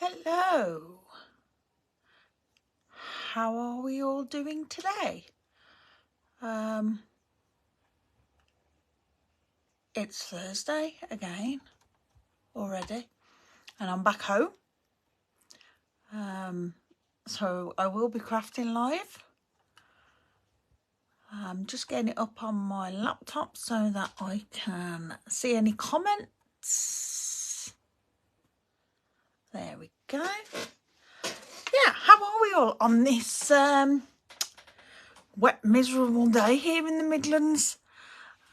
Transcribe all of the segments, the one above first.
Hello, how are we all doing today? It's Thursday again already, and I'm back home. So I will be crafting live. I'm just getting it up on my laptop so that I can see any comments. There we go. Yeah, how are we all on this wet, miserable day here in the Midlands?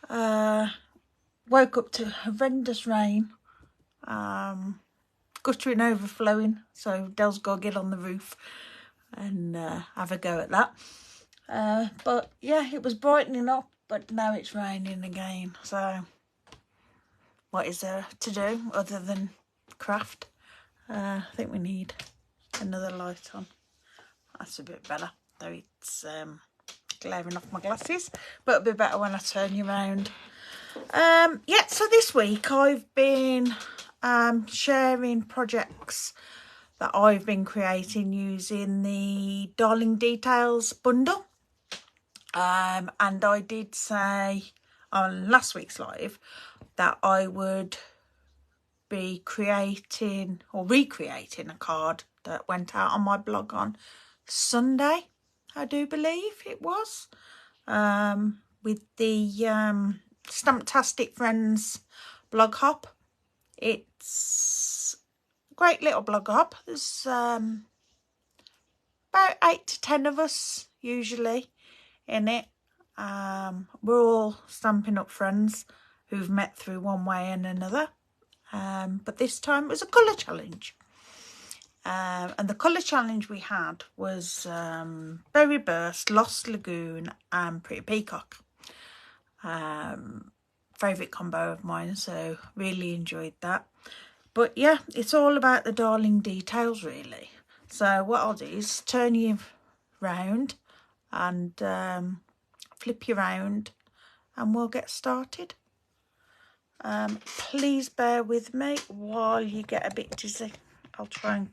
Woke up to horrendous rain, guttering, overflowing, so Del's got to get on the roof and have a go at that. But yeah, it was brightening up, but now it's raining again, so what is there to do other than craft? I think we need another light on. That's a bit better, though it's glaring off my glasses, but it'll be better when I turn you around. Yeah, so this week I've been sharing projects that I've been creating using the Darling Details bundle. And I did say on last week's live that I would be creating or recreating a card that went out on my blog on Sunday, I do believe it was, with the Stamptastic Friends blog hop. It's a great little blog hop. There's about 8 to 10 of us usually in it. We're all Stampin' Up! Friends who've met through one way and another. But this time it was a colour challenge. And the colour challenge we had was Berry Burst, Lost Lagoon and Pretty Peacock. Favourite combo of mine, so really enjoyed that. But yeah, it's all about the Darling Details really. So what I'll do is turn you round and flip you round and we'll get started. Please bear with me while you get a bit dizzy. I'll try and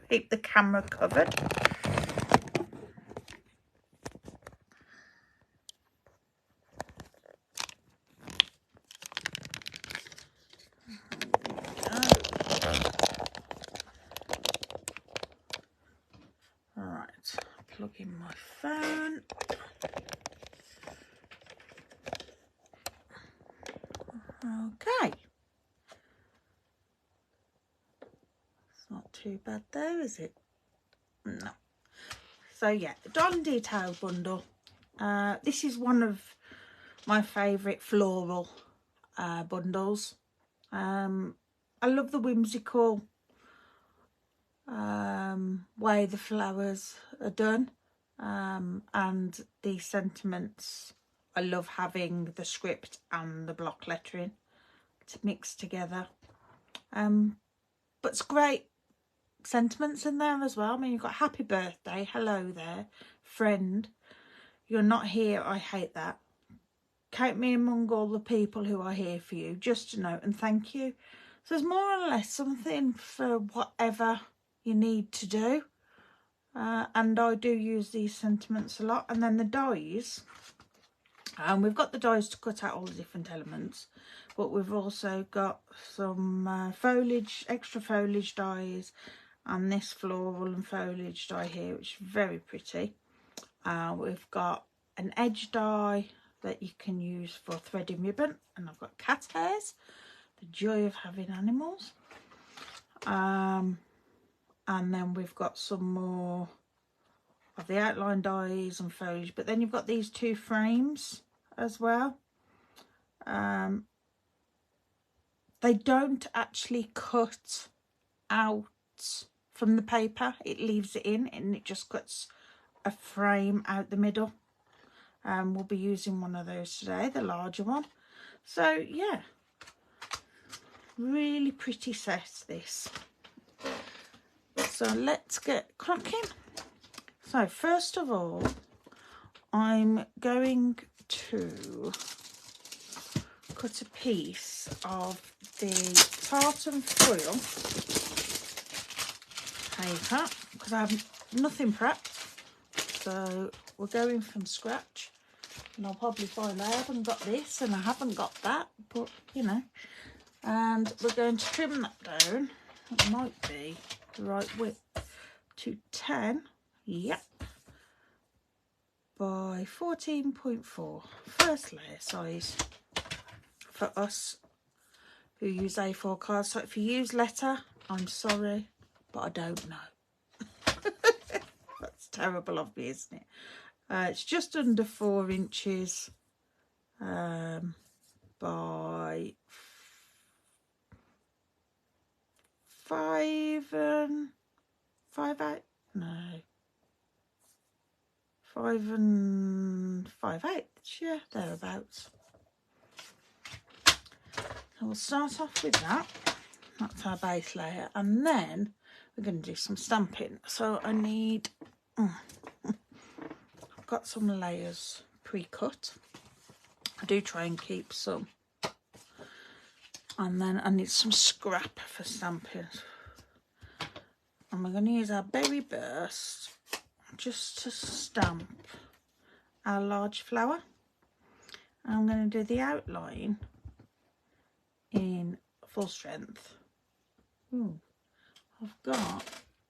keep the camera covered. Alright, plug in my phone. Okay. It's not too bad though, is it? No. So yeah, the Darling Detail bundle. This is one of my favourite floral bundles. I love the whimsical way the flowers are done, and the sentiments. I love having the script and the block lettering to mix together, but it's great sentiments in there as well. I mean, you've got happy birthday, hello there, friend, you're not here, I hate that, count me among all the people who are here for you, just a note and thank you. So there's more or less something for whatever you need to do, and I do use these sentiments a lot. And then the dies, we've got the dies to cut out all the different elements, but we've also got some foliage, extra foliage dies, and this floral and foliage die here, which is very pretty. We've got an edge die that you can use for threading ribbon, and I've got cat hairs, the joy of having animals. And then we've got some more of the outline dies and foliage, but then you've got these two frames as well. They don't actually cut out from the paper, it leaves it in and it just cuts a frame out the middle. We'll be using one of those today, the larger one. So yeah, really pretty set this. So let's get cracking. So first of all, I'm going to cut a piece of the tartan foil paper because I have nothing prepped. So we're going from scratch. And I'll probably find I haven't got this and I haven't got that, but you know. And we're going to trim that down. It might be the right width to 10. Yep. By 14.4. First layer size for us who use A4 cards. So if you use letter, I'm sorry, but I don't know. That's terrible of me, isn't it? It's just under 4 inches by 5 and 5/8. No, 5 and 5/8. Yeah, thereabouts. So we'll start off with that. That's our base layer, and then we're going to do some stamping. So I need. I've got some layers pre-cut. I do try and keep some. And then I need some scrap for stamping. And we're going to use our Berry Burst just to stamp our large flower. And I'm going to do the outline in full strength. Ooh, I've got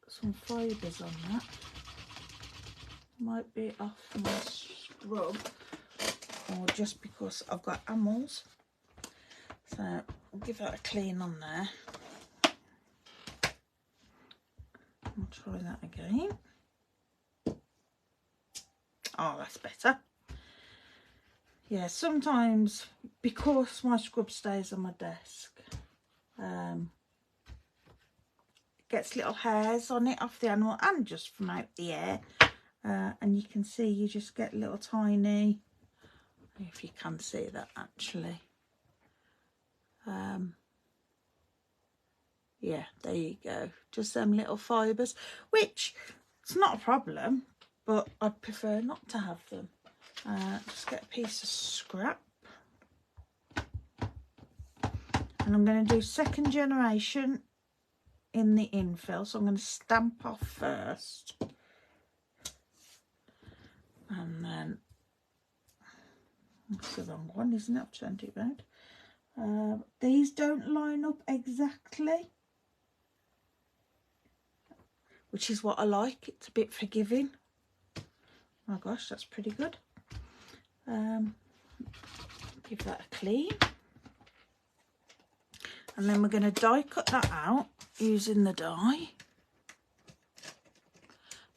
some fibres on that. Might be off my scrub, or just because I've got amels. So I'll give that a clean on there. I'll try that again. Oh, that's better. Yeah, sometimes because my scrub stays on my desk, it gets little hairs on it off the animal and just from out the air. And you can see you just get little tiny, if you can see that actually. Yeah, there you go. Just them little fibres, which it's not a problem, but I'd prefer not to have them. Just get a piece of scrap. And I'm going to do second generation in the infill. So I'm going to stamp off first. And then, that's the wrong one, isn't it? I've turned it round. These don't line up exactly, which is what I like. It's a bit forgiving. Oh gosh, that's pretty good. Give that a clean. And then we're going to die cut that out using the die.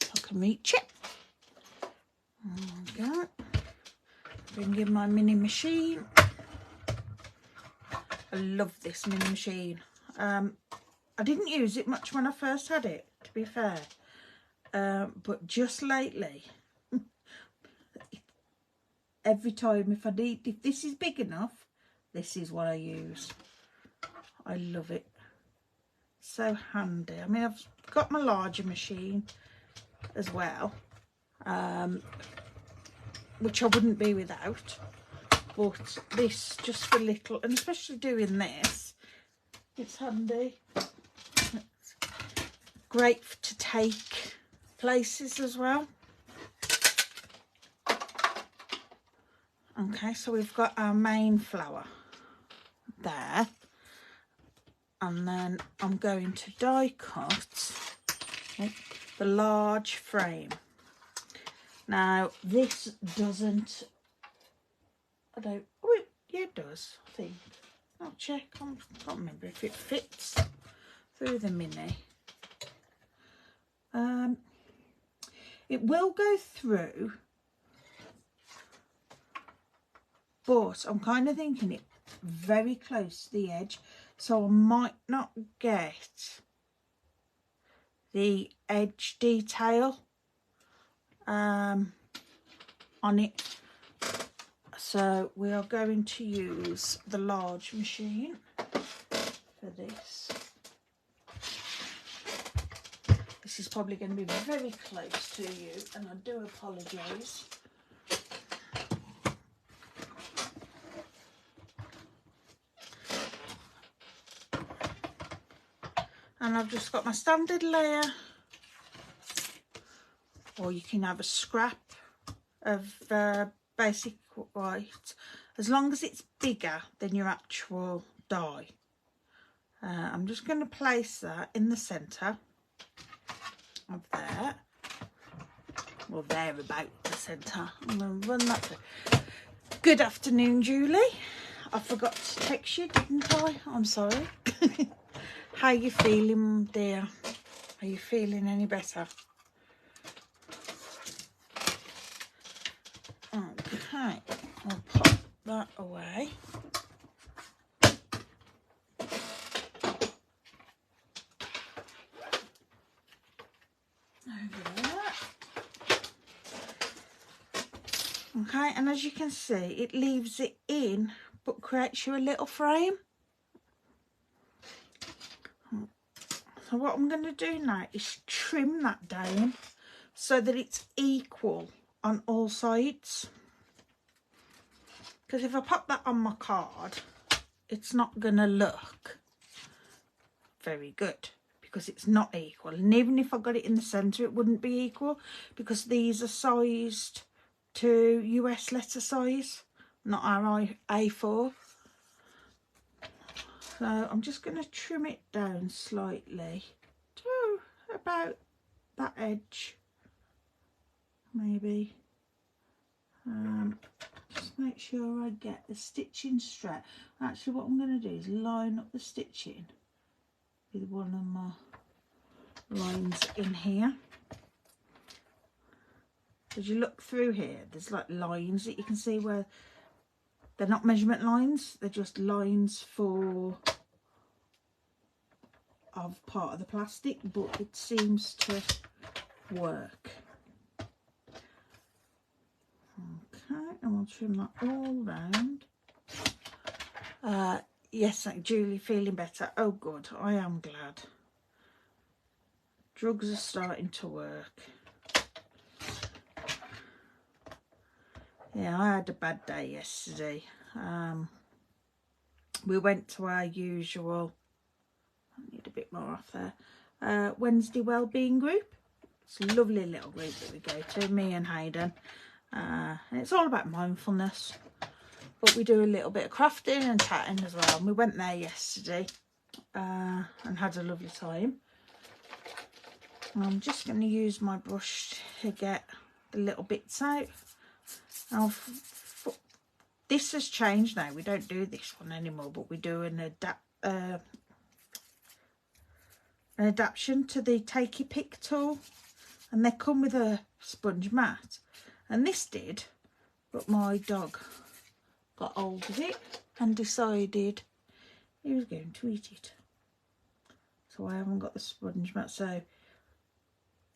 So I can reach it. There we go. Bring in my mini machine. I love this mini machine. I didn't use it much when I first had it, to be fair. But just lately, every time if this is big enough, this is what I use. I love it. So handy. I mean, I've got my larger machine as well, which I wouldn't be without. But this, just for little, and especially doing this, it's handy. It's great to take places as well. Okay, so we've got our main flower there. And then I'm going to die cut the large frame. Now this doesn't, yeah, it does, I think. I'll check, I can't remember if it fits through the mini. It will go through, but I'm kind of thinking it very close to the edge, so I might not get the edge detail on it. So we are going to use the large machine for this. This is probably going to be very close to you, and I do apologise. And I've just got my standard layer or you can have a scrap of basic white, as long as it's bigger than your actual die. I'm just going to place that in the centre of there, or there about the centre. I'm going to run that through. Good afternoon, Julie. I forgot to text you, didn't I? I'm sorry. How you feeling, dear? Are you feeling any better? Okay, I'll pop that away. Over there. Okay, and as you can see, it leaves it in, but creates you a little frame. So what I'm going to do now is trim that down so that it's equal on all sides. Because if I pop that on my card, it's not going to look very good because it's not equal. And even if I got it in the centre, it wouldn't be equal because these are sized to US letter size, not our A4. So I'm just going to trim it down slightly to about that edge, maybe. Just make sure I get the stitching straight. Actually, what I'm going to do is line up the stitching with one of my lines in here. As you look through here, there's like lines that you can see where they're not measurement lines, they're just lines of part of the plastic, but it seems to work. Okay, and we'll trim that all round. Yes, Julie, feeling better. Oh good, I am glad. Drugs are starting to work. Yeah, I had a bad day yesterday. We went to our usual, I need a bit more off there, Wednesday Wellbeing group. It's a lovely little group that we go to, me and Hayden. And it's all about mindfulness. But we do a little bit of crafting and chatting as well. And we went there yesterday and had a lovely time. I'm just going to use my brush to get the little bits out. Now, this has changed now. We don't do this one anymore, but we do an adaptation to the Take Your Pick tool. And they come with a sponge mat. And this did, but my dog got hold of it and decided he was going to eat it. So I haven't got the sponge mat, so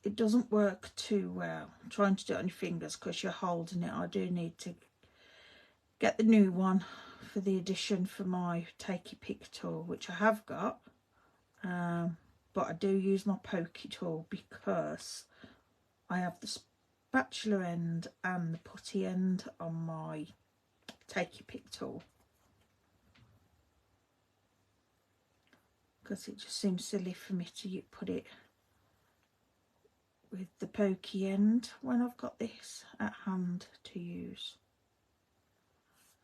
it doesn't work too well. I'm trying to do it on your fingers because you're holding it. I do need to get the new one for the addition for my Take Your Pick tool, which I have got. But I do use my pokey tool because I have the spatula end and the putty end on my Take Your Pick tool. Because it just seems silly for me to put it with the pokey end when I've got this at hand to use.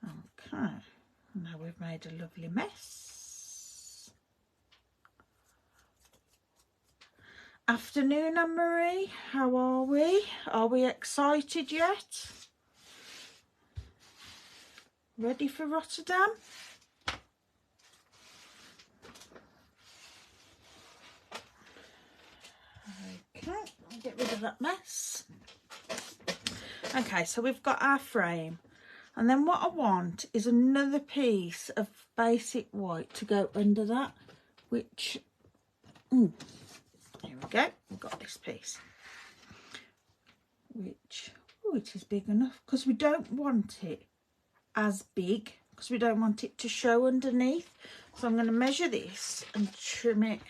Okay, now we've made a lovely mess. Afternoon, Anne-Marie, how are we? Are we excited yet? Ready for Rotterdam? Okay, I'll get rid of that mess. Okay, so we've got our frame. And then what I want is another piece of basic white to go under that, which, here we go, we've got this piece, which, it is big enough, because we don't want it as big, because we don't want it to show underneath. So I'm going to measure this and trim it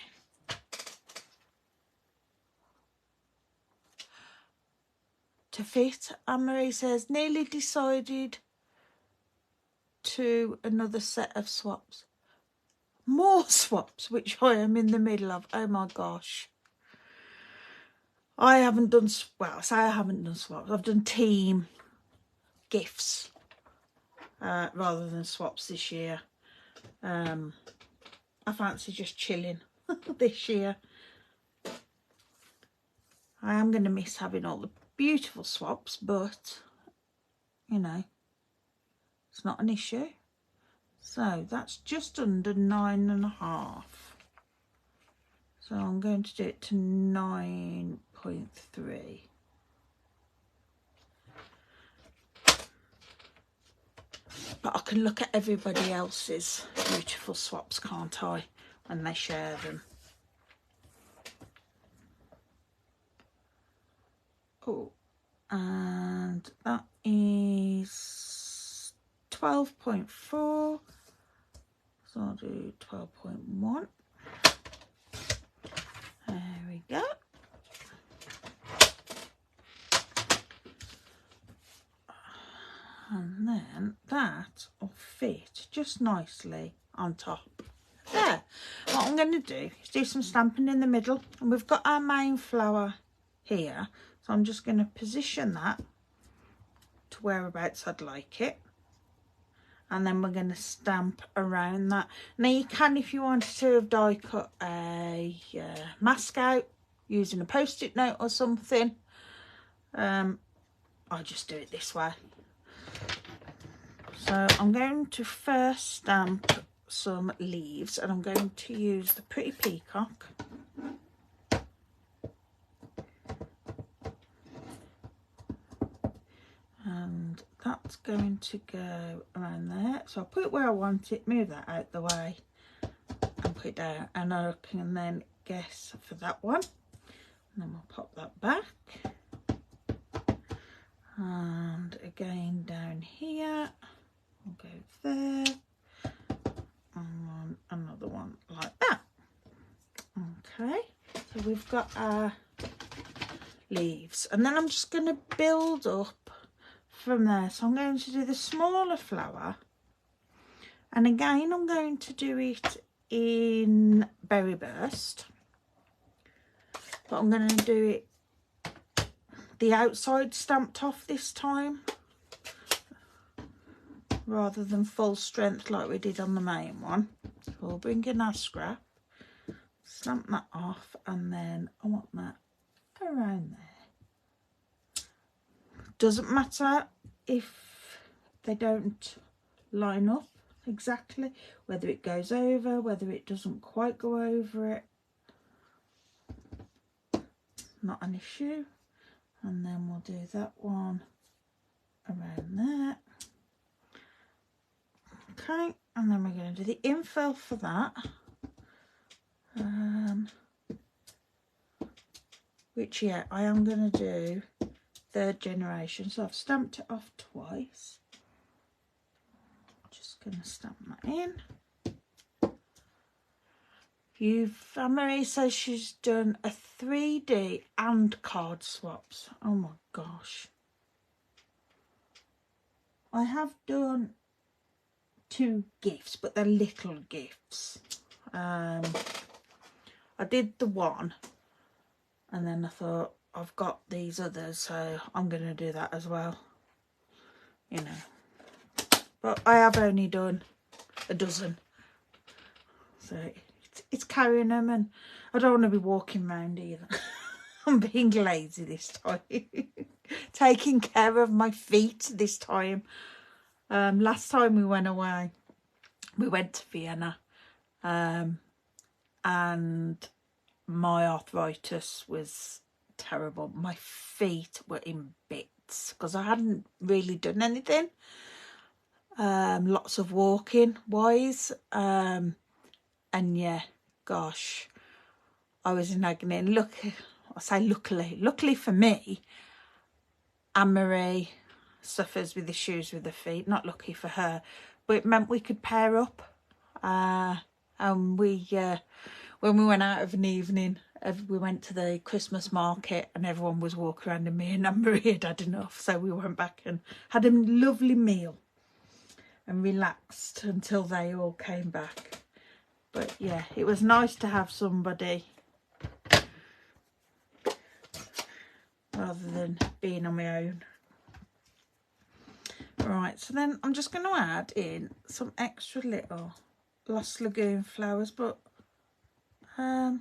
to fit. Anne-Marie says, nearly decided to another set of swaps. More swaps, which I am in the middle of. Oh my gosh. I haven't done, well, I say I haven't done swaps. I've done team gifts rather than swaps this year. I fancy just chilling this year. I am going to miss having all the beautiful swaps, but, you know, it's not an issue. So that's just under 9.5. So I'm going to do it to 9.3. But I can look at everybody else's beautiful swaps, can't I, when they share them. Oh, and that is 12.4. So I'll do 12.1. There we go. And then that will fit just nicely on top. There. What I'm going to do is do some stamping in the middle. And we've got our main flower here. So I'm just going to position that to whereabouts I'd like it. And then we're going to stamp around that. Now you can, if you wanted to, have die cut a mask out using a post-it note or something. I'll just do it this way. So I'm going to first stamp some leaves, and I'm going to use the Pretty Peacock. And that's going to go around there. So I'll put it where I want it, move that out the way, and put it down. And I can then guess for that one. And then we'll pop that back. And again down here. We'll go there. And another one like that. Okay. So we've got our leaves. And then I'm just going to build up from there. So I'm going to do the smaller flower, and again I'm going to do it in Berry Burst, but I'm going to do it the outside stamped off this time rather than full strength like we did on the main one. So we'll bring in our scrap, stamp that off, and then I want that around there. Doesn't matter if they don't line up exactly, whether it goes over, whether it doesn't quite go over it, not an issue. And then we'll do that one around there. Okay, and then we're going to do the infill for that, which, yeah, I am going to do 3rd generation. So I've stamped it off twice. Just going to stamp that in. Marie says she's done a 3D and card swaps. Oh my gosh. I have done 2 gifts, but they're little gifts. I did the one, and then I thought, I've got these others, so I'm going to do that as well, you know. But I have only done a dozen, so it's carrying them, and I don't want to be walking around either. I'm being lazy this time. Taking care of my feet this time. Last time we went away, we went to Vienna, and my arthritis was terrible. My feet were in bits because I hadn't really done anything. Lots of walking wise, and yeah, gosh, I was in agony. And look, I say luckily for me, Anne-Marie suffers with issues with her feet. Not lucky for her, but it meant we could pair up. And we, when we went out of an evening, we went to the Christmas market, and everyone was walking around, and me and Anne-Marie had had enough, so we went back and had a lovely meal and relaxed until they all came back. But yeah, it was nice to have somebody rather than being on my own. Right, so then I'm just going to add in some extra little Lost Lagoon flowers, but I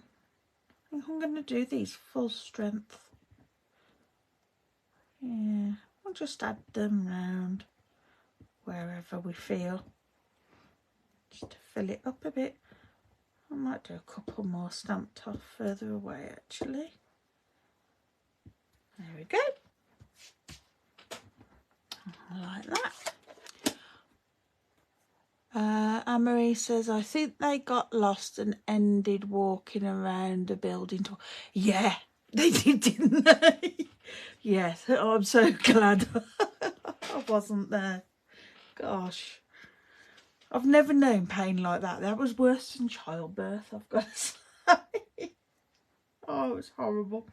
think I'm going to do these full strength. Yeah, we'll just add them round wherever we feel, just to fill it up a bit. I might do a couple more stamped off further away actually. There we go. Like that. Anne-Marie says, I think they got lost and ended walking around a building tour. Yeah, they did, didn't they? Yes, oh, I'm so glad I wasn't there. Gosh. I've never known pain like that. That was worse than childbirth, I've got to say. Oh, it was horrible.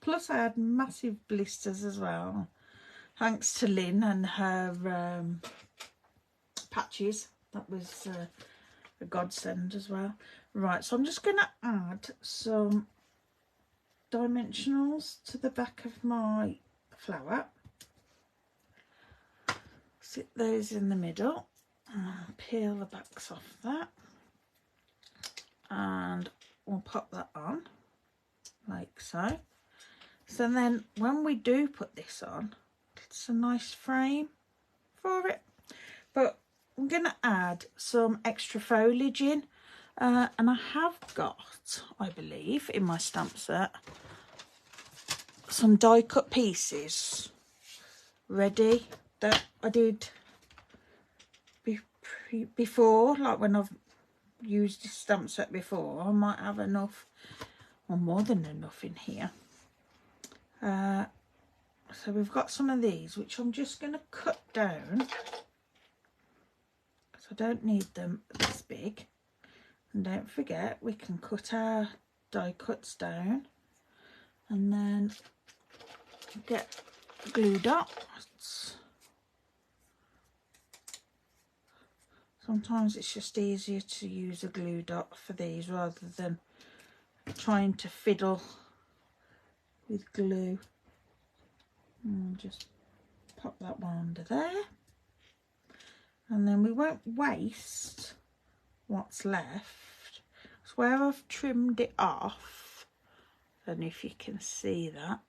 Plus I had massive blisters as well. Thanks to Lynn and her patches. That was a godsend as well. Right, so I'm just going to add some dimensionals to the back of my flower. Sit those in the middle. Peel the backs off that. And we'll pop that on like so. So then when we do put this on, it's a nice frame for it. But I'm going to add some extra foliage in, and I have got, I believe, in my stamp set, some die cut pieces ready that I did before, like when I've used this stamp set before. I might have enough, or more than enough in here. So we've got some of these, which I'm just going to cut down. I don't need them this big. And don't forget, we can cut our die cuts down and then get glue dots. Sometimes it's just easier to use a glue dot for these rather than trying to fiddle with glue. And just pop that one under there. And then we won't waste what's left. So where I've trimmed it off, I don't know if you can see that.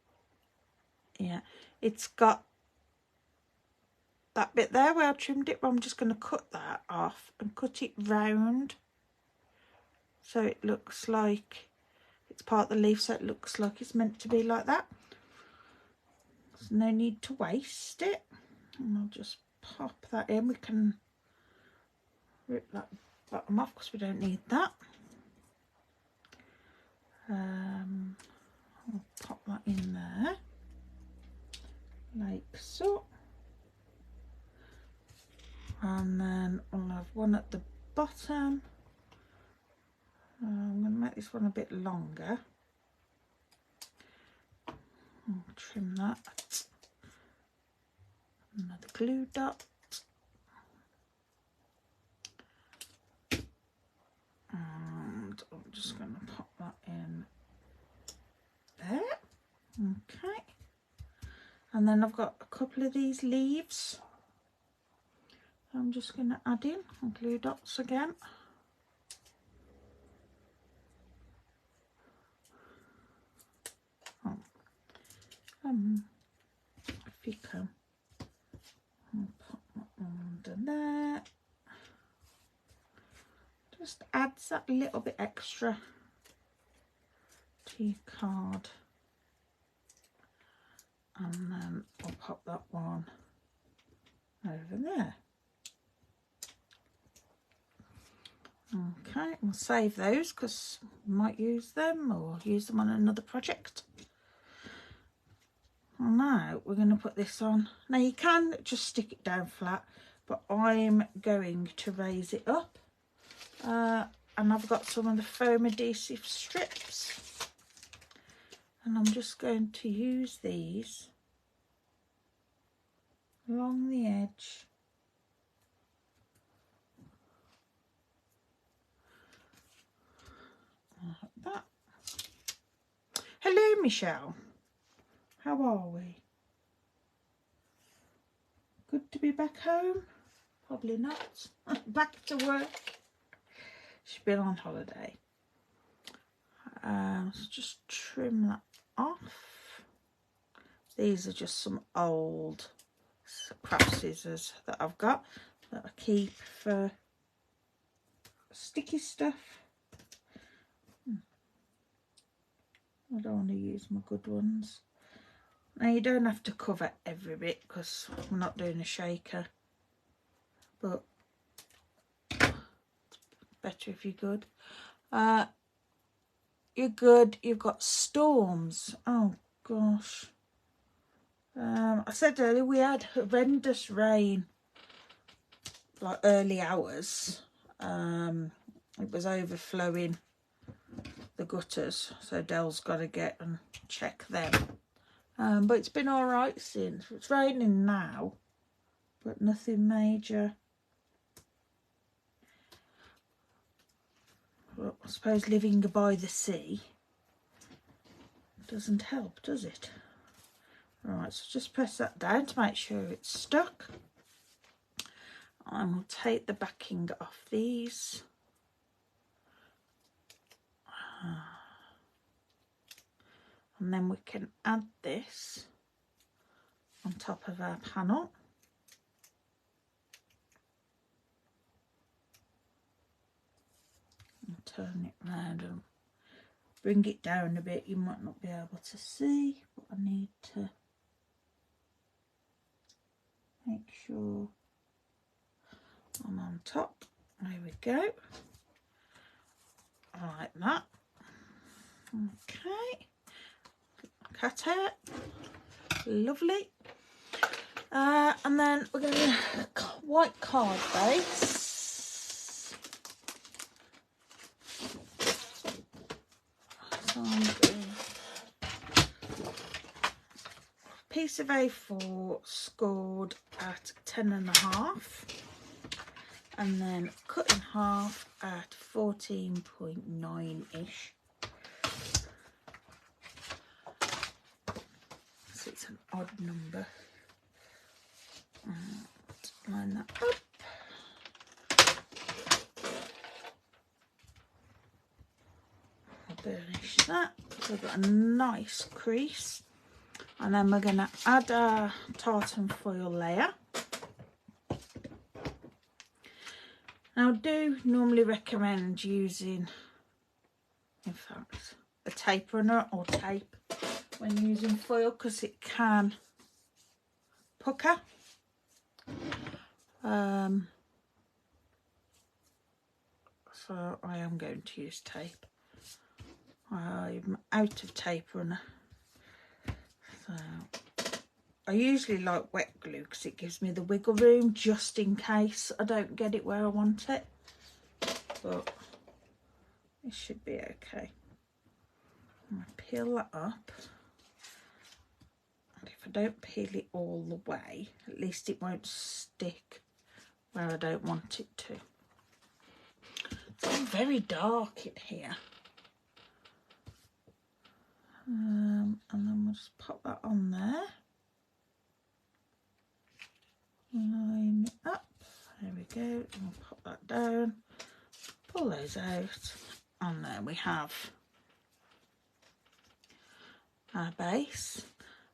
Yeah, it's got that bit there where I trimmed it, but I'm just going to cut that off and cut it round so it looks like it's part of the leaf, so it looks like it's meant to be like that. There's no need to waste it. And I'll just pop that in. We can rip that bottom off because we don't need that. I'll pop that in there like so, and then I'll have one at the bottom. I'm going to make this one a bit longer. I'll trim that. Another glue dot. And I'm just going to pop that in there. Okay. And then I've got a couple of these leaves. I'm just going to add in glue dots again. If you can, I'll pop that under there. Just adds that little bit extra to your card. And then I'll pop that one over there. Okay, we'll save those because we might use them or use them on another project. Now we're going to put this on. Now you can just stick it down flat, but I'm going to raise it up. And I've got some of the foam adhesive strips. And I'm just going to use these along the edge. Like that. Hello, Michelle. How How are we? Good to be back home? Probably not. Back to work. She's been on holiday. So just trim that off. These are just some old craft scissors that I've got that I keep for sticky stuff. I don't want to use my good ones. Now you don't have to cover every bit because we're not doing a shaker, but it's better if you're good. You're good. You've got storms. Oh gosh. I said earlier we had horrendous rain, like early hours. It was overflowing the gutters, so Dell's got to get and check them. But it's been all right since. It's raining now, but nothing major. Well, I suppose living by the sea doesn't help, does it? Right, so just press that down to make sure it's stuck. And we'll take the backing off these. And then we can add this on top of our panel. And turn it round and bring it down a bit. You might not be able to see, but I need to make sure I'm on top. There we go. Like that. Okay. Cat hair. Lovely. And then we're going to white card base. So I'm doing a piece of A4 scored at 10.5, and then cut in half at 14.9-ish. So it's an odd number. Line that up. I'll burnish that so I've got a nice crease. And then we're going to add our tartan foil layer. Now I do normally recommend using, in fact, a tape runner or tape when using foil because it can pucker. So I am going to use tape. I'm out of tape runner. So I usually like wet glue because it gives me the wiggle room just in case I don't get it where I want it. But it should be okay. I'm going to peel that up. And if I don't peel it all the way, at least it won't stick where I don't want it to. It's very dark in here. And then we'll just pop that on there. Line it up. There we go. And we'll pop that down. Pull those out. And there we have our base.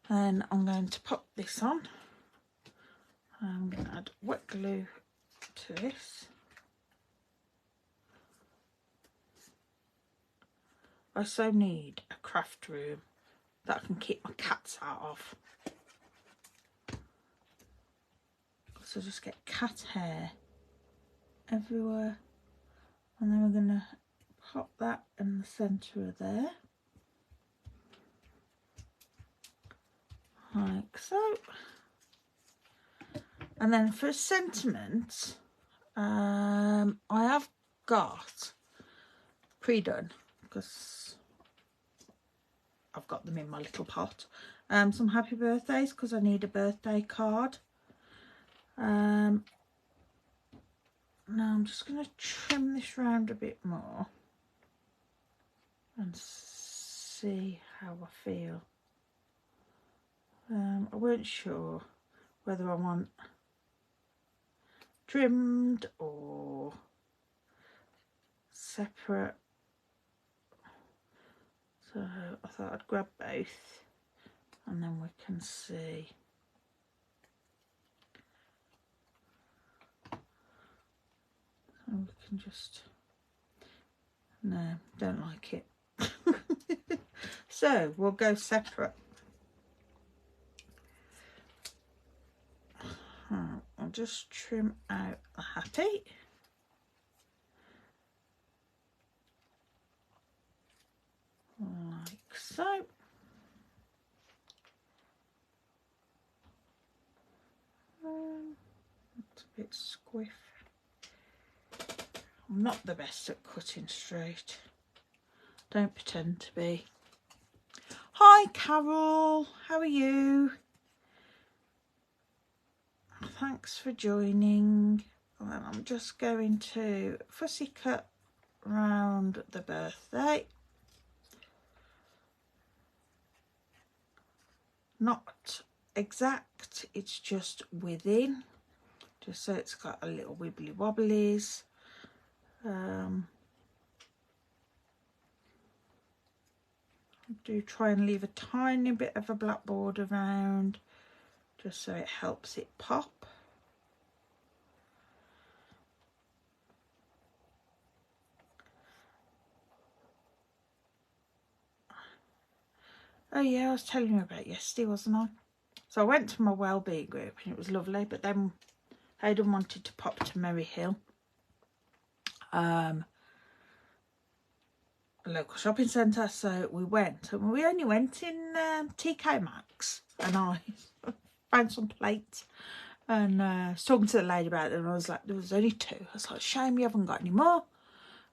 Then I'm going to pop this on. I'm going to add wet glue to this. I so need a craft room that I can keep my cats out of. So just get cat hair everywhere. And then we're going to pop that in the centre of there. Like so. And then for a sentiment, I have got pre-done because I've got them in my little pot. Some happy birthdays because I need a birthday card. Now I'm just going to trim this round a bit more and see how I feel. I weren't sure whether I want trimmed or separate, so I thought I'd grab both and then we can see. So we can just, no, don't like it. So we'll go separate. I'll just trim out the happy. Like so. It's a bit squiff. I'm not the best at cutting straight. Don't pretend to be. Hi Carol, how are you? Thanks for joining. Well, I'm just going to fussy cut round the birthday. Not exact, it's just within, just so it's got a little wibbly wobblies. Do try and leave a tiny bit of a black border around, just so it helps it pop. Oh yeah, I was telling you about yesterday, wasn't I? So I went to my wellbeing group and it was lovely, but then Hayden wanted to pop to Merry Hill, a local shopping centre, so we went, and we only went in TK Maxx, and I found some plates, and I was talking to the lady about it, and I was like, there was only 2. I was like, shame you haven't got any more.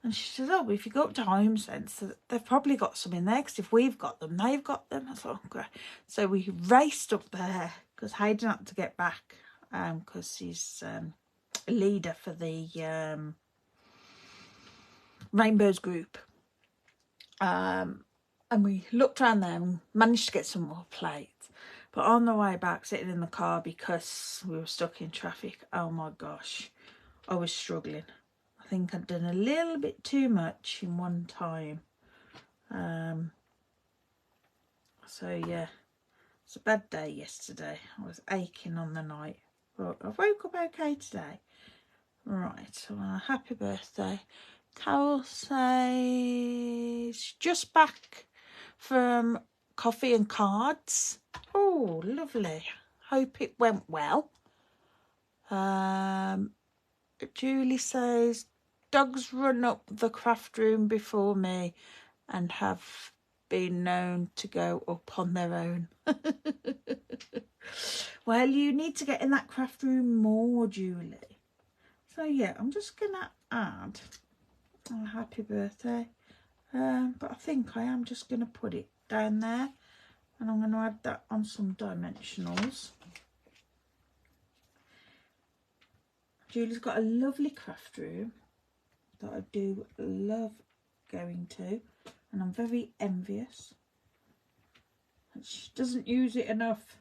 And she said, oh, if you go up to Home Sense, they've probably got some in there, because if we've got them, they've got them. I thought, okay. So we raced up there, because Hayden had to get back, because he's a leader for the Rainbows group. And we looked around there and managed to get some more plates. But on the way back, sitting in the car because we were stuck in traffic, oh my gosh, I was struggling. I think I'd done a little bit too much in one time. So yeah, it's a bad day yesterday. I was aching on the night, but I woke up okay today. Right, so happy birthday. Carol says just back from coffee and cards. Oh, lovely. Hope it went well. Julie says dogs run up the craft room before me and have been known to go up on their own. Well, you need to get in that craft room more, Julie. So yeah, I'm just gonna add a happy birthday, but I think I am just gonna put it down there, and I'm gonna add that on some dimensionals. Julie's got a lovely craft room that I do love going to, and I'm very envious. She doesn't use it enough.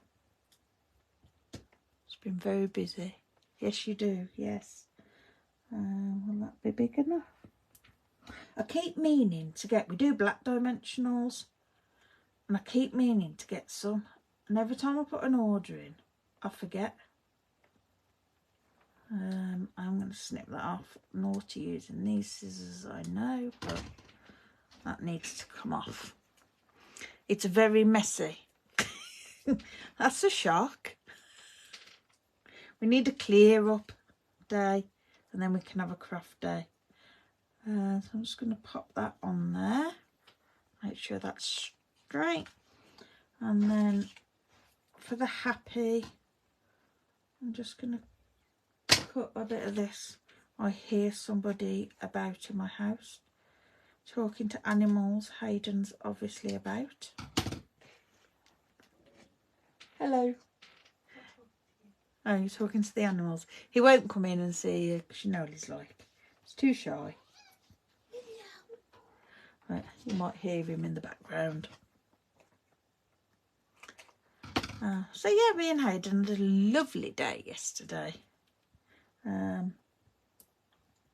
It's been very busy. Yes, you do. Yes. Will that be big enough? I keep meaning to get, we do black dimensionals, and I keep meaning to get some, and every time I put an order in, I forget. I'm going to snip that off. Naughty using these scissors, I know, but that needs to come off. It's very messy. That's a shock. We need a clear up day, and then we can have a craft day. So I'm just going to pop that on there. Make sure that's straight. And then for the happy, I'm just going to cut a bit of this. I hear somebody about in my house talking to animals. Hayden's obviously about. Hello. Oh, you're talking to the animals. He won't come in and see you because you know what he's like. He's too shy. Right, you might hear him in the background. So yeah, me and Hayden had a lovely day yesterday.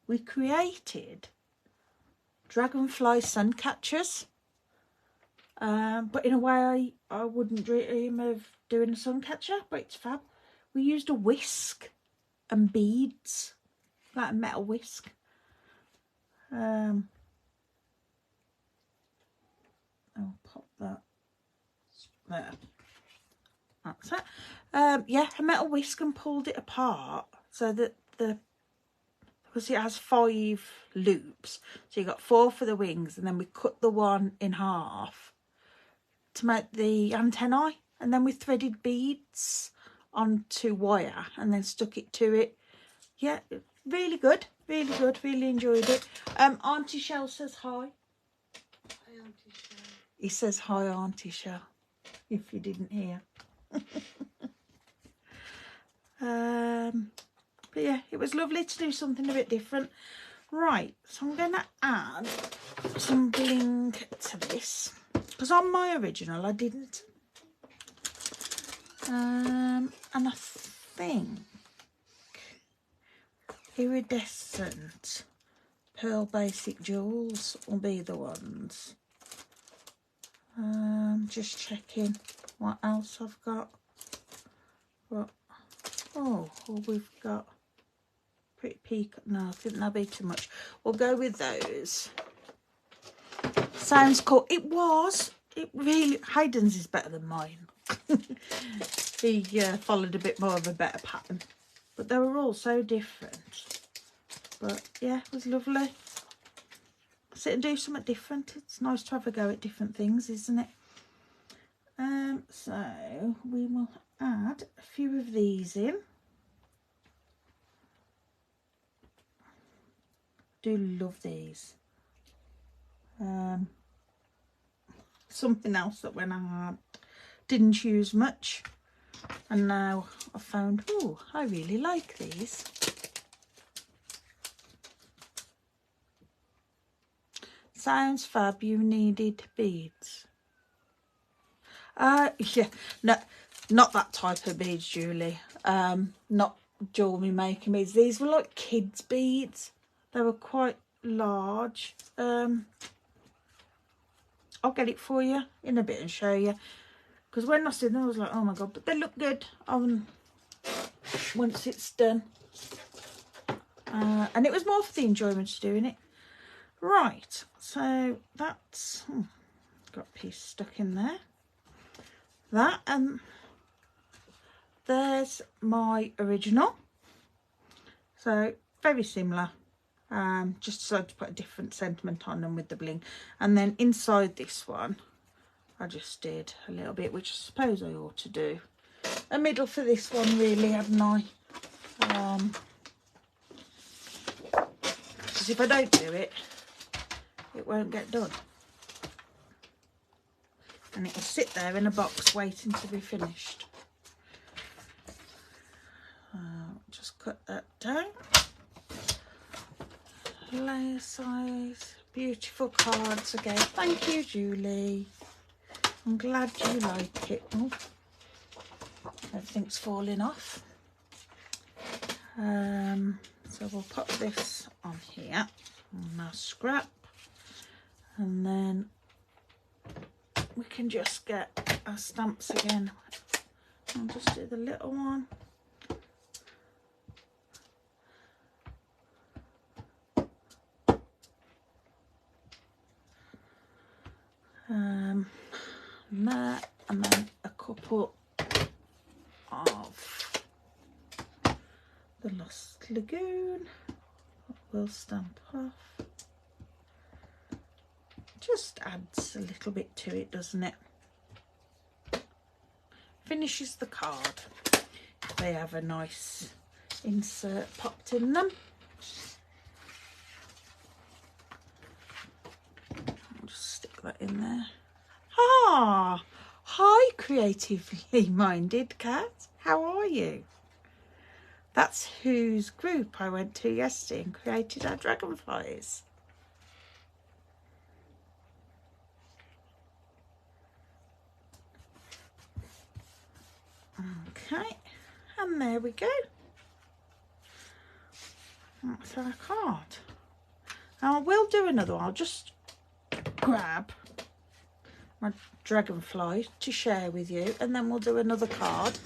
We created dragonfly sun catchers, but in a way I wouldn't dream of doing a sun catcher, but it's fab. We used a whisk and beads, like a metal whisk. I'll pop that there. That's it. Yeah, a metal whisk, and pulled it apart so that because it has 5 loops, so you got 4 for the wings, and then we cut the one in half to make the antennae, and then we threaded beads onto wire and then stuck it to it. Yeah, really good, really enjoyed it. Auntie Shell says hi. Hi, Auntie Shell. He says hi, Auntie Shell, if you didn't hear. But yeah, it was lovely to do something a bit different. Right, so I'm going to add some bling to this, because on my original I didn't. And I think iridescent pearl basic jewels will be the ones. Just checking what else I've got. What? Oh, we've got Pretty Peacock. No, I think that'll be too much. We'll go with those. Sounds cool. It really, Hayden's is better than mine. He followed a bit more of a better pattern, but they were all so different. But yeah, it was lovely. Sit and do something different. It's nice to have a go at different things, isn't it? So we will add a few of these in. Do love these. Something else that when I didn't use much, and now I found, oh, I really like these. Sounds fab. You needed beads. Yeah, no, not that type of beads, Julie. Not jewellery making beads. These were like kids' beads. They were quite large. I'll get it for you in a bit and show you. Because when I seen them, I was like, oh my god, but they look good once it's done. And it was more for the enjoyment of doing it. Right, so that's got a piece stuck in there. That, and there's my original. So very similar. Just decided to put a different sentiment on them with the bling. And then inside this one, I just did a little bit, which I suppose I ought to do a middle for this one, really, hadn't I? Because if I don't do it, it won't get done. And it will sit there in a box waiting to be finished. Just cut that down. Layer size, beautiful cards again. Thank you, Julie. I'm glad you like it. Oh, everything's falling off. So we'll put this on here on our scrap, and then we can just get our stamps again. I'll just do the little one. There, and then a couple of the Lost Lagoon. We'll stamp off. Just adds a little bit to it, doesn't it? Finishes the card. They have a nice insert popped in them. I'll just stick that in there. Ah, hi, creatively minded cat. How are you? That's whose group I went to yesterday and created our dragonflies. Okay, and there we go. That's our card. Now I will do another one. I'll just grab my dragonfly to share with you, and then we'll do another card.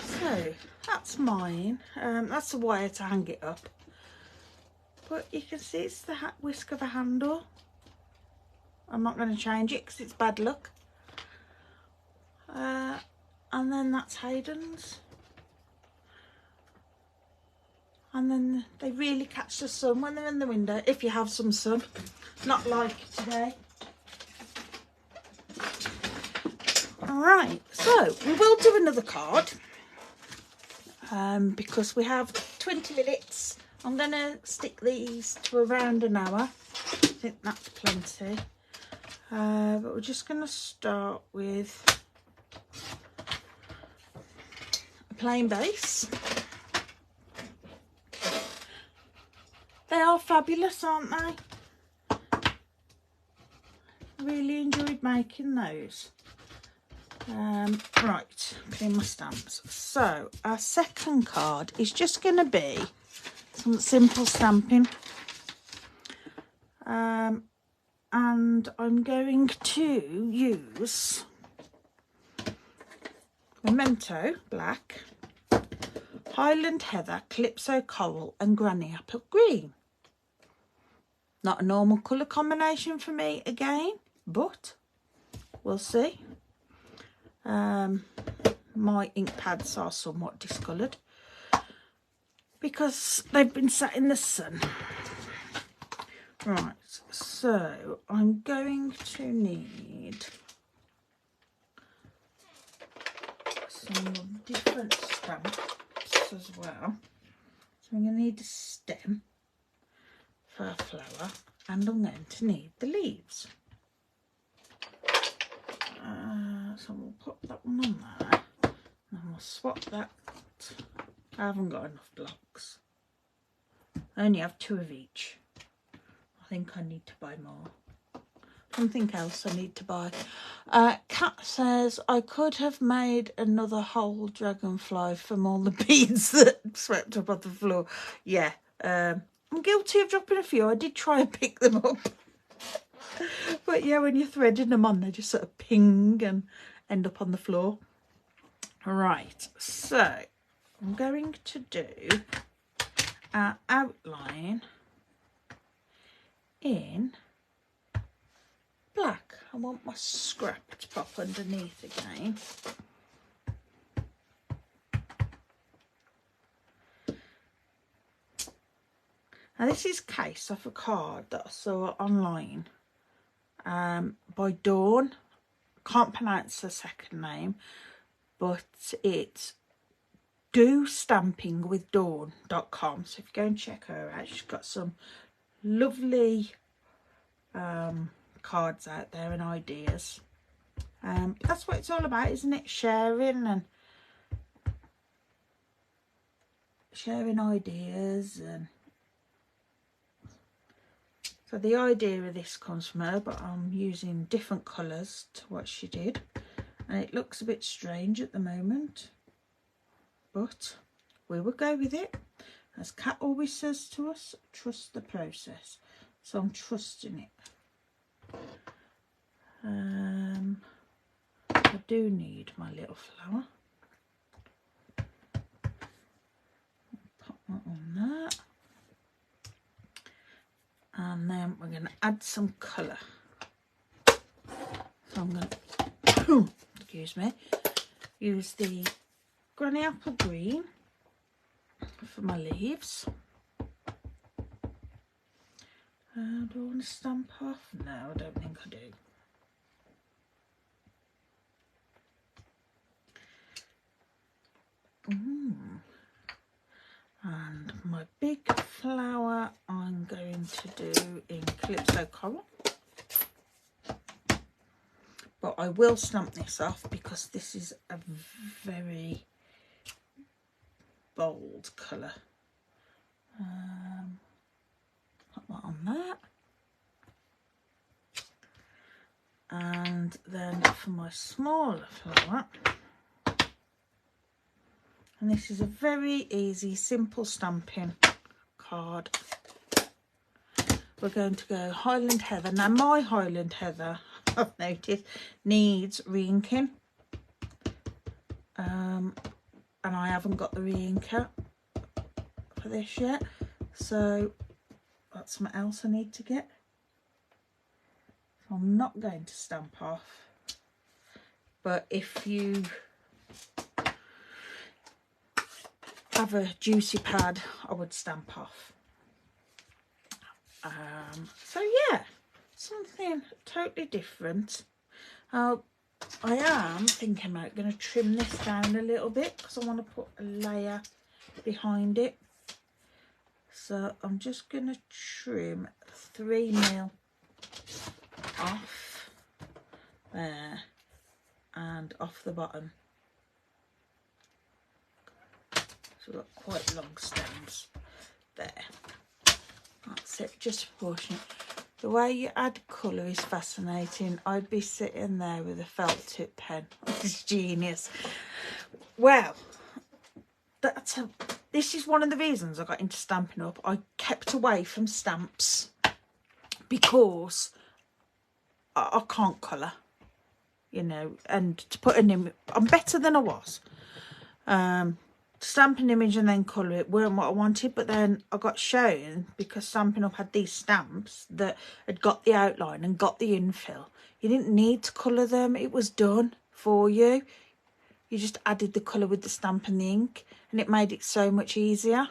So that's mine. That's the way to hang it up. But you can see it's the whisk of a handle. I'm not going to change it because it's bad luck. And then that's Hayden's. And then they really catch the sun when they're in the window, if you have some sun. Not like today. Alright, so we will do another card. Because we have 20 minutes. I'm going to stick these to around an hour. I think that's plenty. But we're just going to start with a plain base. They are fabulous, aren't they? Really enjoyed making those. Right, clean my stamps. So our second card is just going to be some simple stamping. And I'm going to use Memento Black, Highland Heather, Calypso Coral and Granny Apple Green. Not a normal colour combination for me again, but we'll see. My ink pads are somewhat discoloured because they've been sat in the sun. Right, so I'm going to need some different stamps as well. So I'm going to need a stem for a flower, and I'm going to need the leaves. So we'll put that one on there, and we'll swap that. I haven't got enough blocks. I only have 2 of each. I think I need to buy more. Something else I need to buy. Kat says I could have made another whole dragonfly from all the beads that swept up on the floor. Yeah, I'm guilty of dropping a few. I did try and pick them up. But yeah, when you're threading them on, they just sort of ping and end up on the floor. Right, so I'm going to do our outline in black. I want my scrap to pop underneath again. Now this is case off a card that I saw online by Dawn. Can't pronounce her second name, but it's dostampingwithdawn.com. So if you go and check her out, she's got some lovely cards out there and ideas. That's what it's all about, isn't it? Sharing ideas. And so the idea of this comes from her, but I'm using different colours to what she did, and it looks a bit strange at the moment, but we will go with it. As Kat always says to us, trust the process. So I'm trusting it. I do need my little flower. Pop that on there. And then we're going to add some colour. So I'm going to, excuse me, use the Granny Apple Green for my leaves. Do I want to stamp off? No, I don't think I do. And my big flower I'm going to do in Calypso Coral. But I will stamp this off because this is a very bold colour. Put that on there. to my smaller flower. And this is a very easy, simple stamping card. We're going to go Highland Heather. Now my Highland Heather, I've noticed, needs re-inking. And I haven't got the re-inker for this yet. So that's something else I need to get. So I'm not going to stamp off. But if you have a juicy pad, I would stamp off. So yeah, something totally different. I am thinking about going to trim this down a little bit because I want to put a layer behind it. So I'm just going to trim 3mm off there and off the bottom. So we've got quite long stems there. That's it, just proportionate. The way you add colour is fascinating. I'd be sitting there with a felt tip pen. It's genius. Well, this is one of the reasons I got into Stampin' Up. I kept away from stamps because I can't colour, you know, and to put an image, I'm better than I was. Stamp an image and then colour it weren't what I wanted, but then I got shown, because Stampin' Up had these stamps that had got the outline and got the infill. You didn't need to colour them, it was done for you. You just added the colour with the stamp and the ink, and it made it so much easier.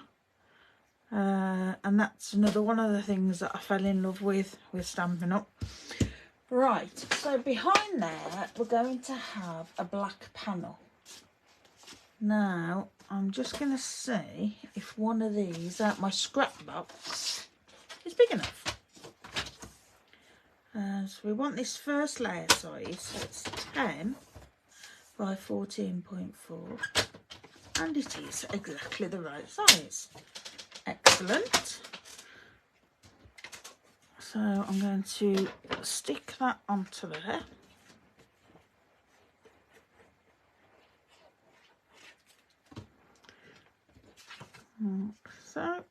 And that's another one of the things that I fell in love with Stampin' Up. Right, so behind there we're going to have a black panel. Now I'm just going to see if one of these out my scrap box is big enough. So we want this first layer size, so it's 10 by 14.4, and it is exactly the right size. Excellent. So I'm going to stick that onto there. So,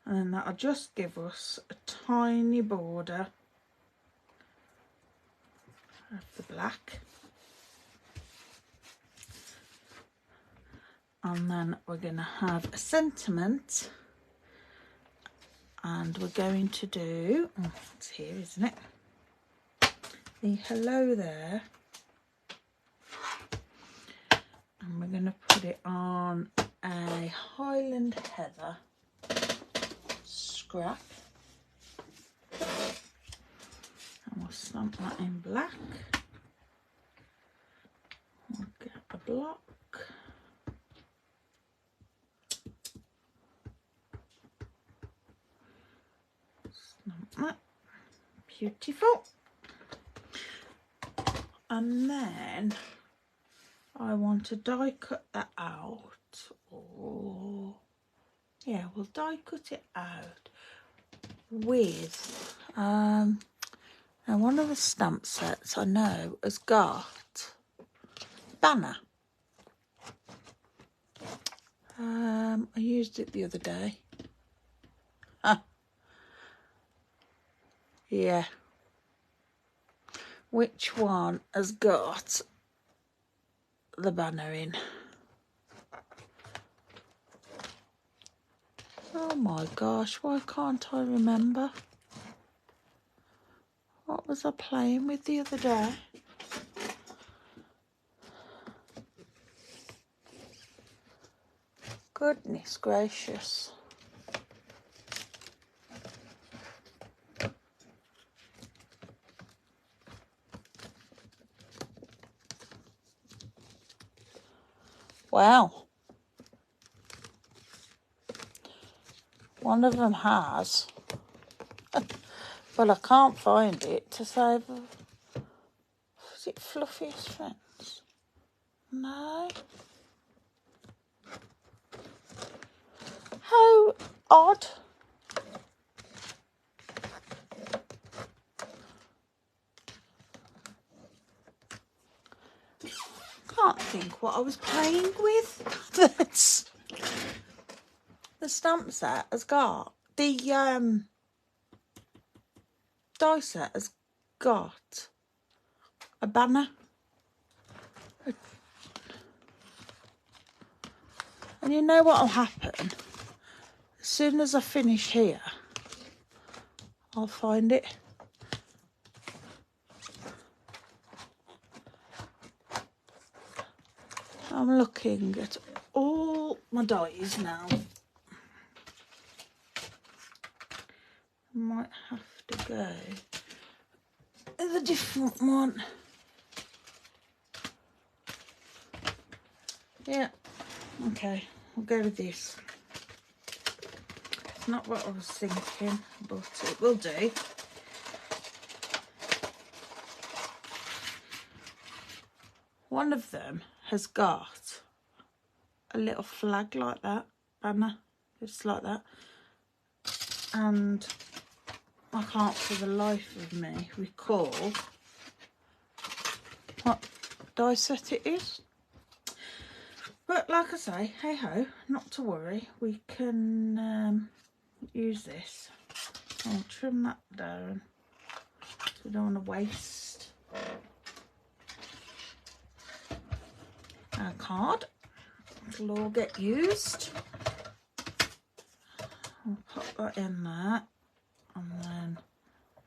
and then that'll just give us a tiny border of the black. And then we're going to have a sentiment, and we're going to do, oh, it's here, isn't it? The hello there. And we're going to put it on a Highland Heather scrap, and we'll stamp that in black. We'll get a block, stamp that, beautiful. And then I want to die cut that out. Or yeah, we'll die cut it out with now one of the stamp sets I know has got banner. I used it the other day. Yeah. Which one has got the banner in? Oh my gosh, why can't I remember? What was I playing with the other day? Goodness gracious. Wow. One of them has, but I can't find it to save. Is it Fluffiest Friends? No. How odd. think what I was playing with. That's the stamp set has got the die set has got a banner. And you know what'll happen? As soon as I finish here, I'll find it. I'm looking at all my dies now. I might have to go with a different one. Yeah, okay, I'll go with this. It's not what I was thinking, but it will do. One of them has got a little flag like that, banner, just like that. And I can't for the life of me recall what die set it is. But like I say, hey ho, not to worry. We can use this. I'll trim that down. So we don't want to waste our card. It'll all get used. I'll pop that in there and then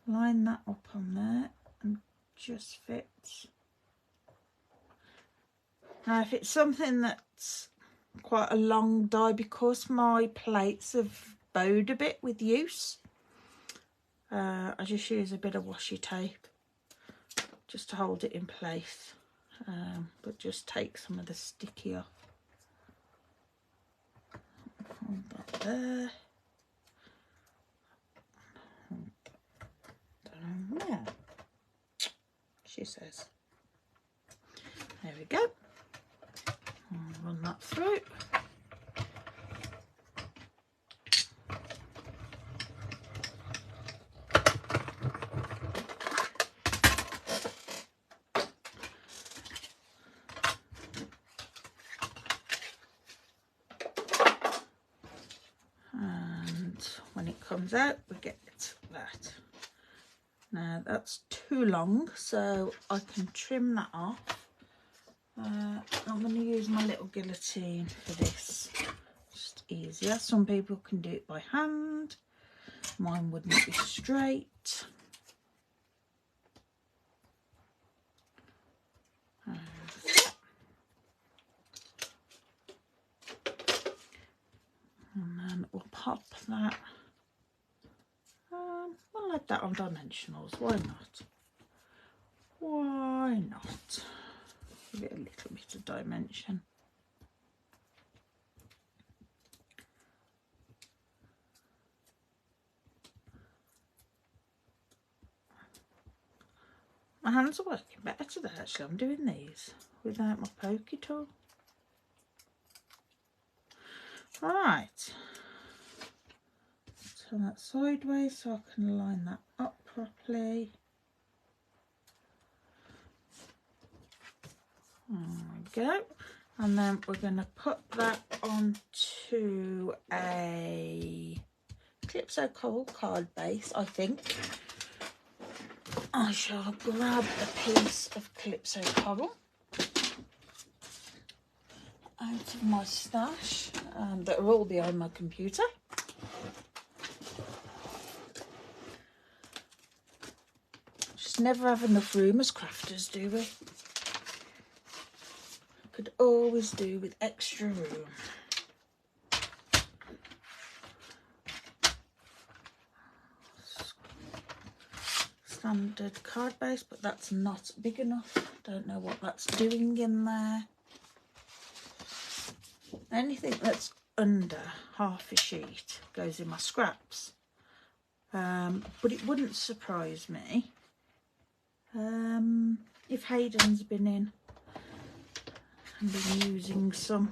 line that up on there and just fits. Now if it's something that's quite a long die, because my plates have bowed a bit with use, I just use a bit of washi tape just to hold it in place, but just take some of the sticky off. Hold that there. Down there, she says. There we go. I'll run that through. And when it comes out, we get that. Now that's too long, so I can trim that off. I'm going to use my little guillotine for this. Just easier. Some people can do it by hand. Mine wouldn't be straight. And then we'll pop that. We'll add that on dimensionals. Why not? Why not? Give it a little bit of dimension. My hands are working better today actually. I'm doing these without my pokey tool. Right. Turn that sideways so I can line that up properly. There we go. And then we're going to put that onto a Calypso Coral card base, I think. I shall grab a piece of Calypso Coral out of my stash, that are all behind my computer. Just never have enough room as crafters, do we? Could always do with extra room. Standard card base, but that's not big enough. Don't know what that's doing in there. Anything that's under half a sheet goes in my scraps. But it wouldn't surprise me if Hayden's been in and been using some,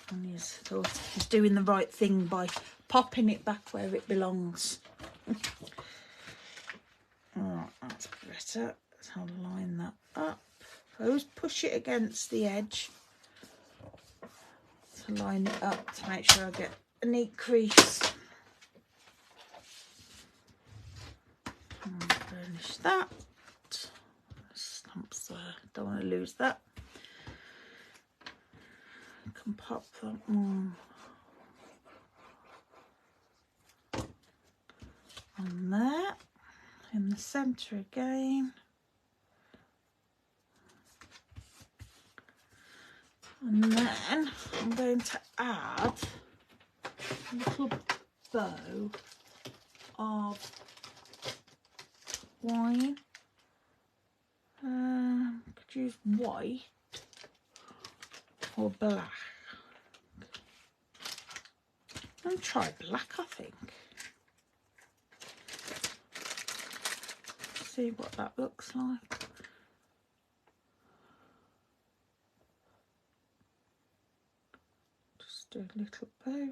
and he's thought he's doing the right thing by popping it back where it belongs. Oh, that's better. So I'll line that up. I always push it against the edge to line it up to make sure I get a neat crease. And burnish that. Stamps there, don't want to lose that. I can pop that on there, in the centre again. And then I'm going to add a little bow of wine. Could use white or black. I'll try black, I think. See what that looks like. Just do a little bow.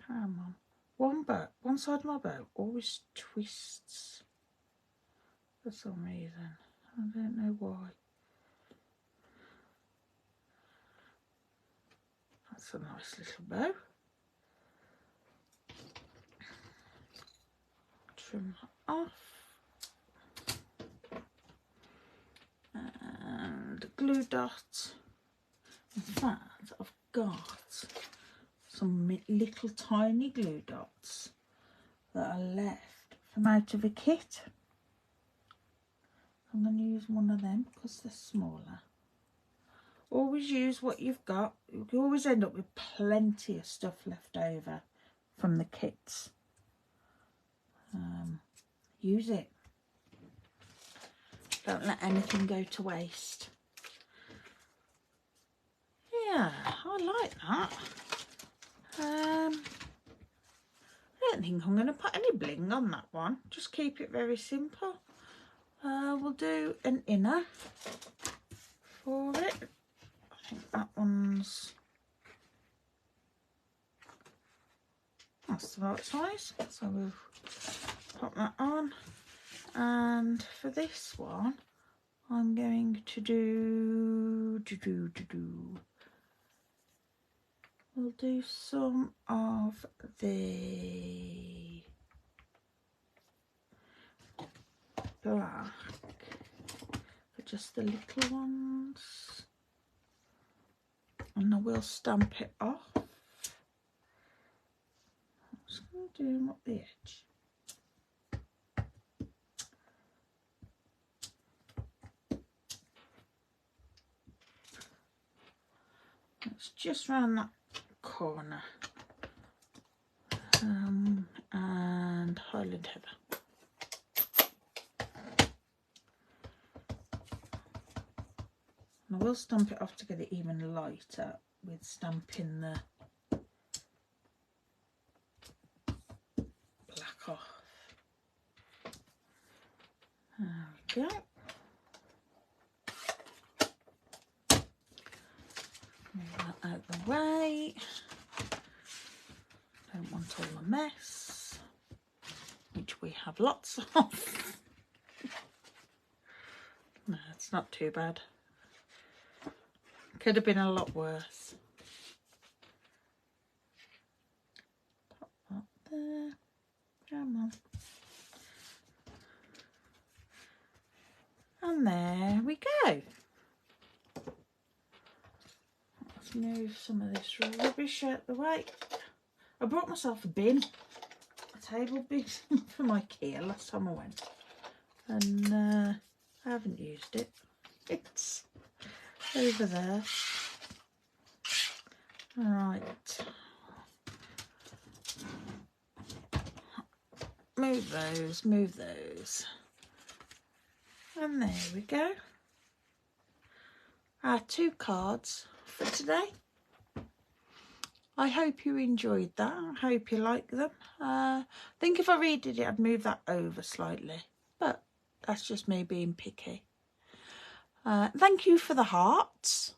Come on. One side of my bow always twists for some reason. I don't know why. That's a nice little bow. Trim that off. And glue dot. In fact, I've got some little tiny glue dots that are left from out of a kit. I'm going to use one of them because they're smaller. Always use what you've got. You always end up with plenty of stuff left over from the kits. Use it. Don't let anything go to waste. Yeah, I like that. I don't think I'm going to put any bling on that one. Just keep it very simple. We'll do an inner for it. I think that one's, that's the right size. So we'll pop that on. And for this one, I'm going to we'll do some of the black for just the little ones, and I will stamp it off. I'm just going to do them up the edge. It's just round that corner. And Highland Heather. And I will stamp it off to get it even lighter with stamping the black off. There we go. Move that out the way. Don't want all the mess, which we have lots of. No, it's not too bad. Could have been a lot worse. Pop that there. Come on. And there we go. Let's move some of this rubbish out the way. I brought myself a bin, a table bin from IKEA last time I went, and I haven't used it. It's over there. Right. Move those. And there we go. Our 2 cards for today. I hope you enjoyed that. I hope you like them. I think if I redid it, I'd move that over slightly, but that's just me being picky. Thank you for the hearts.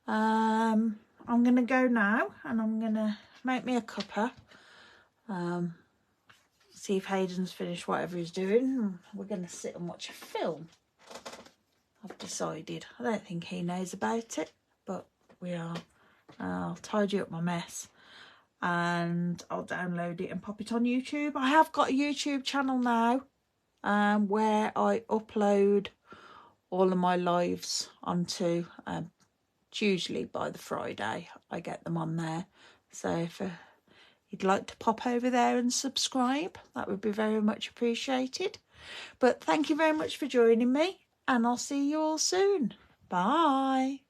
I'm going to go now and I'm going to make me a cuppa. see if Hayden's finished whatever he's doing. We're going to sit and watch a film. I've decided. I don't think he knows about it, but we are. I'll tidy up my mess and I'll download it and pop it on YouTube. I have got a YouTube channel now where I upload all of my lives onto. It's usually by the Friday I get them on there. So if you'd like to pop over there and subscribe, that would be very much appreciated. But thank you very much for joining me, and I'll see you all soon. Bye.